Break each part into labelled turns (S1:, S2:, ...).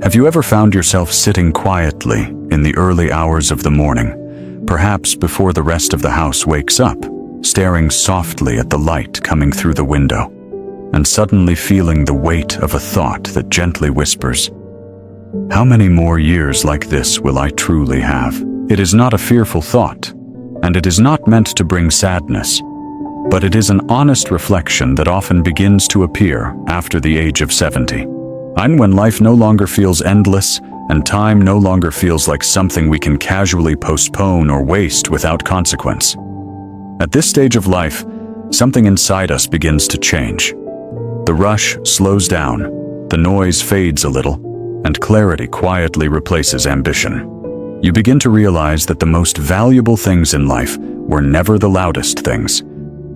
S1: Have you ever found yourself sitting quietly in the early hours of the morning, perhaps before the rest of the house wakes up, staring softly at the light coming through the window, and suddenly feeling the weight of a thought that gently whispers, "How many more years like this will I truly have?" It is not a fearful thought, and it is not meant to bring sadness, but it is an honest reflection that often begins to appear after the age of 70. And when life no longer feels endless, and time no longer feels like something we can casually postpone or waste without consequence. At this stage of life, something inside us begins to change. The rush slows down, the noise fades a little, and clarity quietly replaces ambition. You begin to realize that the most valuable things in life were never the loudest things,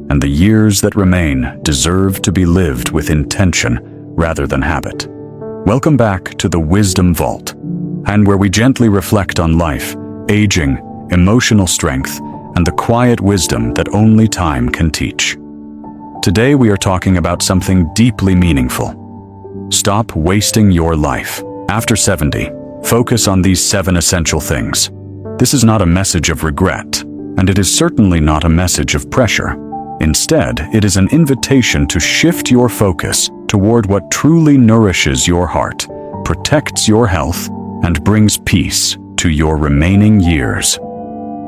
S1: and the years that remain deserve to be lived with intention rather than habit. Welcome back to the Wisdom Vault, and where we gently reflect on life, aging, emotional strength, and the quiet wisdom that only time can teach. Today we are talking about something deeply meaningful. Stop wasting your life. After 70, focus on these 7 essential things. This is not a message of regret, and it is certainly not a message of pressure. Instead, it is an invitation to shift your focus toward what truly nourishes your heart, protects your health, and brings peace to your remaining years.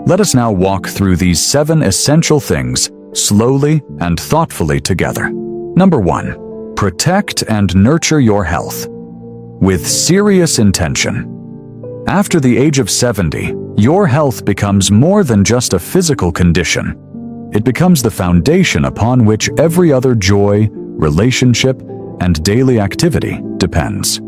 S1: Let us now walk through these 7 essential things slowly and thoughtfully together. Number 1. Protect and nurture your health. With serious intention. After the age of 70, your health becomes more than just a physical condition. It becomes the foundation upon which every other joy, relationship, and daily activity depends.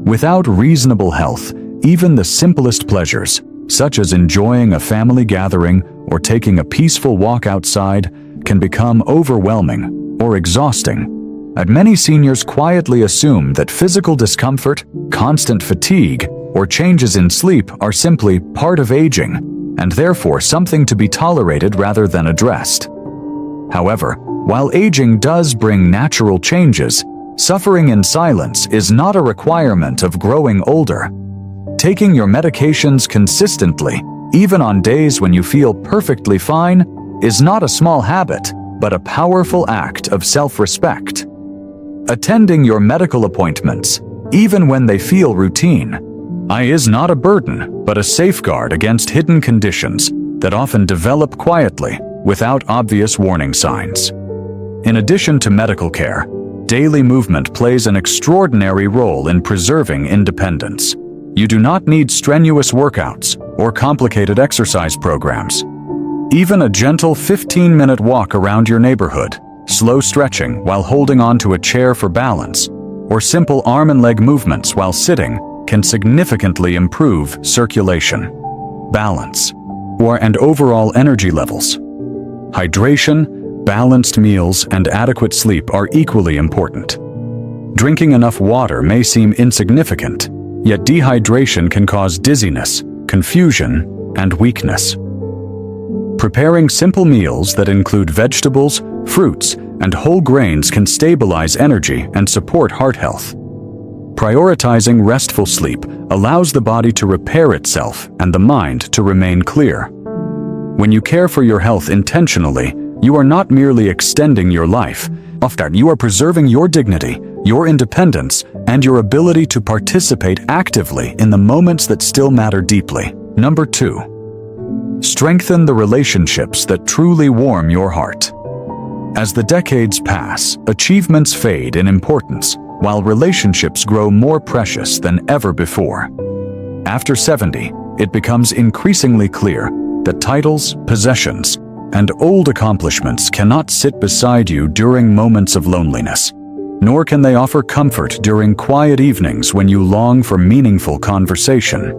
S1: Without reasonable health, even the simplest pleasures, such as enjoying a family gathering or taking a peaceful walk outside, can become overwhelming or exhausting. And many seniors quietly assume that physical discomfort, constant fatigue, or changes in sleep are simply part of aging, and therefore something to be tolerated rather than addressed. However, while aging does bring natural changes, suffering in silence is not a requirement of growing older. Taking your medications consistently, even on days when you feel perfectly fine, is not a small habit, but a powerful act of self-respect. Attending your medical appointments, even when they feel routine, is not a burden, but a safeguard against hidden conditions that often develop quietly without obvious warning signs. In addition to medical care, daily movement plays an extraordinary role in preserving independence. You do not need strenuous workouts or complicated exercise programs. Even a gentle 15-minute walk around your neighborhood, slow stretching while holding on to a chair for balance, or simple arm and leg movements while sitting can significantly improve circulation, balance, and overall energy levels. Hydration, balanced meals, and adequate sleep are equally important. Drinking enough water may seem insignificant, yet dehydration can cause dizziness, confusion, and weakness. Preparing simple meals that include vegetables, fruits, and whole grains can stabilize energy and support heart health. Prioritizing restful sleep allows the body to repair itself and the mind to remain clear. When you care for your health intentionally, you are not merely extending your life. Often, you are preserving your dignity, your independence, and your ability to participate actively in the moments that still matter deeply. Number 2. Strengthen the relationships that truly warm your heart. As the decades pass, achievements fade in importance, while relationships grow more precious than ever before. After 70, it becomes increasingly clear that titles, possessions, and old accomplishments cannot sit beside you during moments of loneliness, nor can they offer comfort during quiet evenings when you long for meaningful conversation.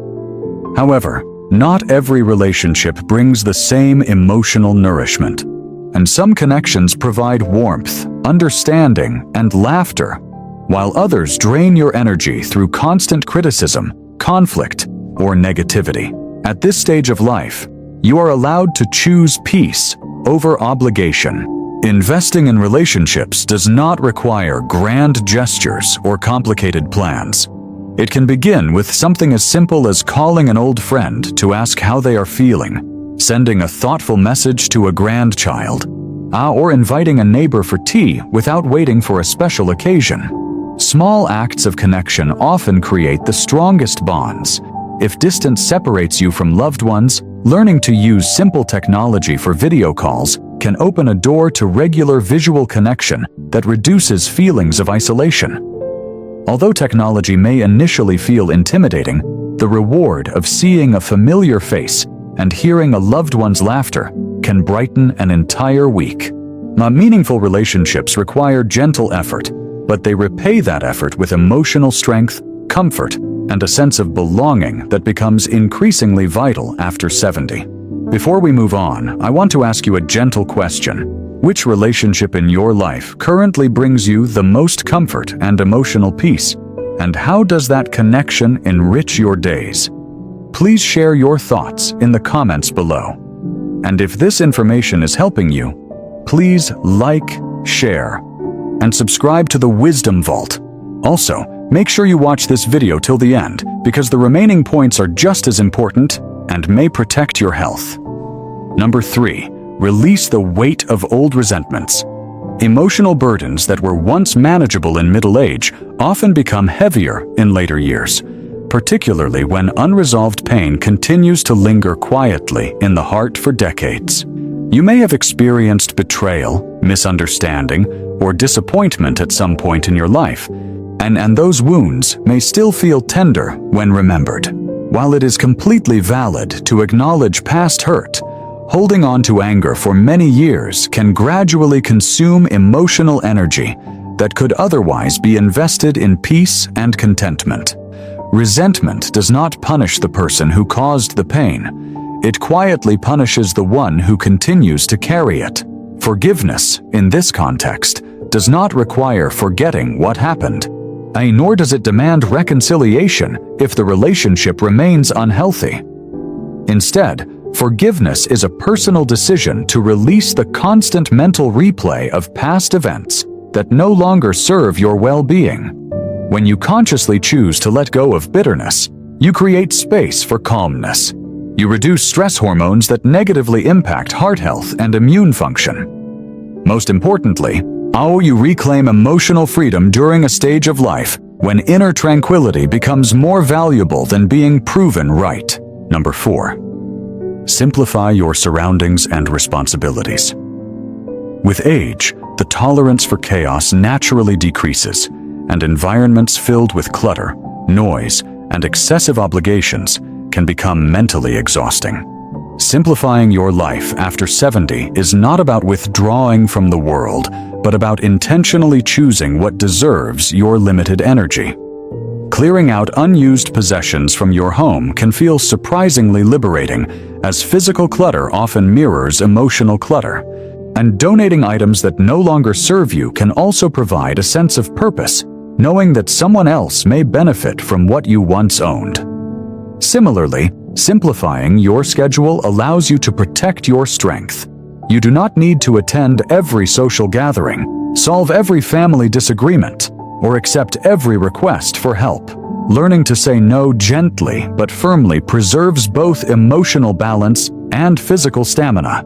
S1: However, not every relationship brings the same emotional nourishment, and some connections provide warmth, understanding, and laughter, while others drain your energy through constant criticism, conflict, or negativity. At this stage of life, you are allowed to choose peace over obligation. Investing in relationships does not require grand gestures or complicated plans. It can begin with something as simple as calling an old friend to ask how they are feeling, sending a thoughtful message to a grandchild, or inviting a neighbor for tea without waiting for a special occasion. Small acts of connection often create the strongest bonds. If distance separates you from loved ones, learning to use simple technology for video calls can open a door to regular visual connection that reduces feelings of isolation. Although technology may initially feel intimidating, the reward of seeing a familiar face and hearing a loved one's laughter can brighten an entire week. Meaningful relationships require gentle effort, but they repay that effort with emotional strength, comfort, and a sense of belonging that becomes increasingly vital after 70. Before we move on, I want to ask you a gentle question. Which relationship in your life currently brings you the most comfort and emotional peace? And how does that connection enrich your days? Please share your thoughts in the comments below. And if this information is helping you, please like, share, and subscribe to the Wisdom Vault. Also, make sure you watch this video till the end, because the remaining points are just as important and may protect your health. Number 3. Release the weight of old resentments. Emotional burdens that were once manageable in middle age often become heavier in later years, particularly when unresolved pain continues to linger quietly in the heart for decades. You may have experienced betrayal, misunderstanding, or disappointment at some point in your life, and those wounds may still feel tender when remembered. While it is completely valid to acknowledge past hurt, holding on to anger for many years can gradually consume emotional energy that could otherwise be invested in peace and contentment. Resentment does not punish the person who caused the pain. It quietly punishes the one who continues to carry it. Forgiveness, in this context, does not require forgetting what happened, nor does it demand reconciliation if the relationship remains unhealthy. Instead, forgiveness is a personal decision to release the constant mental replay of past events that no longer serve your well-being. When you consciously choose to let go of bitterness, you create space for calmness. You reduce stress hormones that negatively impact heart health and immune function. Most importantly, you reclaim emotional freedom during a stage of life when inner tranquility becomes more valuable than being proven right. Number 4. Simplify your surroundings and responsibilities. With age, the tolerance for chaos naturally decreases, and environments filled with clutter, noise, and excessive obligations can become mentally exhausting. Simplifying your life after 70 is not about withdrawing from the world, but about intentionally choosing what deserves your limited energy. Clearing out unused possessions from your home can feel surprisingly liberating, as physical clutter often mirrors emotional clutter. And donating items that no longer serve you can also provide a sense of purpose, knowing that someone else may benefit from what you once owned. Similarly, simplifying your schedule allows you to protect your strength. You do not need to attend every social gathering, solve every family disagreement, or accept every request for help. Learning to say no gently but firmly preserves both emotional balance and physical stamina.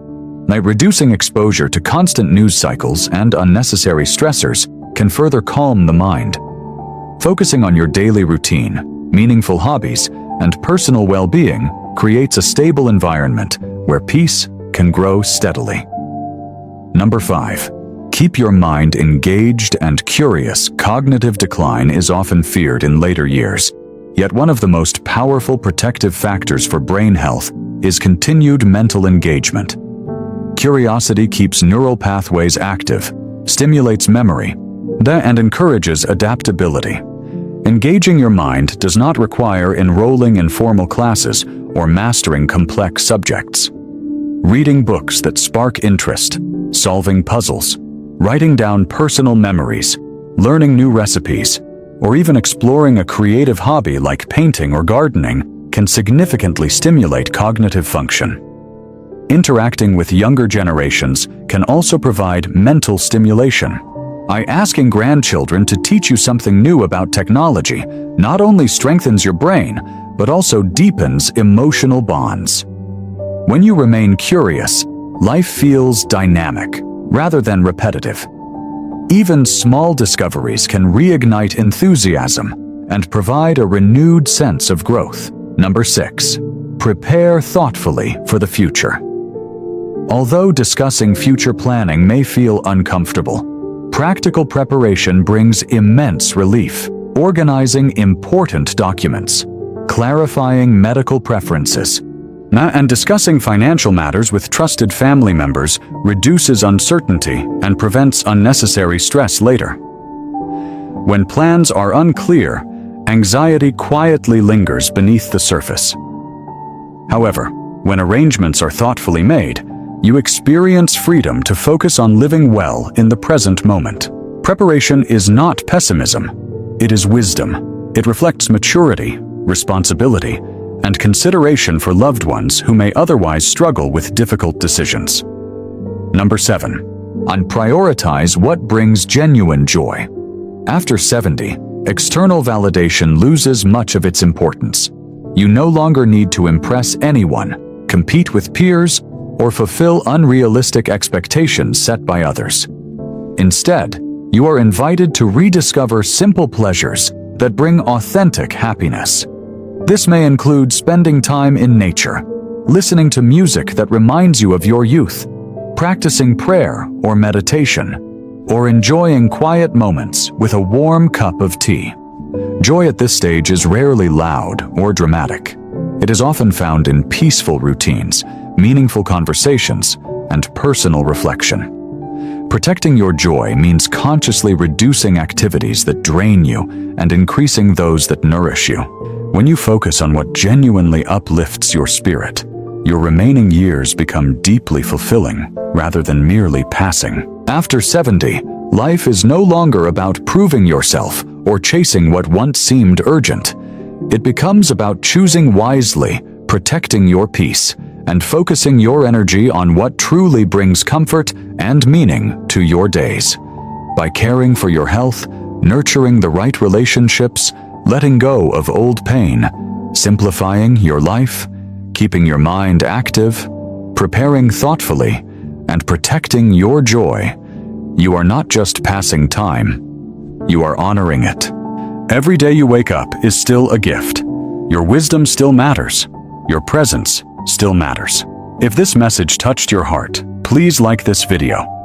S1: By reducing exposure to constant news cycles and unnecessary stressors can further calm the mind. Focusing on your daily routine, meaningful hobbies, and personal well-being creates a stable environment where peace can grow steadily. Number 5. Keep your mind engaged and curious. Cognitive decline is often feared in later years, yet one of the most powerful protective factors for brain health is continued mental engagement. Curiosity keeps neural pathways active, stimulates memory, and encourages adaptability. Engaging your mind does not require enrolling in formal classes or mastering complex subjects. Reading books that spark interest, solving puzzles, writing down personal memories, learning new recipes, or even exploring a creative hobby like painting or gardening can significantly stimulate cognitive function. Interacting with younger generations can also provide mental stimulation. Asking grandchildren to teach you something new about technology not only strengthens your brain, but also deepens emotional bonds. When you remain curious, life feels dynamic rather than repetitive. Even small discoveries can reignite enthusiasm and provide a renewed sense of growth. Number 6. Prepare thoughtfully for the future. Although discussing future planning may feel uncomfortable, practical preparation brings immense relief. Organizing important documents, clarifying medical preferences, and discussing financial matters with trusted family members reduces uncertainty and prevents unnecessary stress later. When plans are unclear, anxiety quietly lingers beneath the surface. However, when arrangements are thoughtfully made, you experience freedom to focus on living well in the present moment. Preparation is not pessimism, it is wisdom. It reflects maturity, responsibility, and consideration for loved ones who may otherwise struggle with difficult decisions. Number 7. Prioritize what brings genuine joy. After 70, external validation loses much of its importance. You no longer need to impress anyone, compete with peers, or fulfill unrealistic expectations set by others. Instead, you are invited to rediscover simple pleasures that bring authentic happiness. This may include spending time in nature, listening to music that reminds you of your youth, practicing prayer or meditation, or enjoying quiet moments with a warm cup of tea. Joy at this stage is rarely loud or dramatic. It is often found in peaceful routines, meaningful conversations, and personal reflection. Protecting your joy means consciously reducing activities that drain you and increasing those that nourish you. When you focus on what genuinely uplifts your spirit, your remaining years become deeply fulfilling rather than merely passing. After 70, life is no longer about proving yourself or chasing what once seemed urgent. It becomes about choosing wisely, protecting your peace, and focusing your energy on what truly brings comfort and meaning to your days. By caring for your health, nurturing the right relationships, letting go of old pain, simplifying your life, keeping your mind active, preparing thoughtfully, and protecting your joy, you are not just passing time, you are honoring it. Every day you wake up is still a gift. Your wisdom still matters. Your presence still matters. If this message touched your heart, please like this video,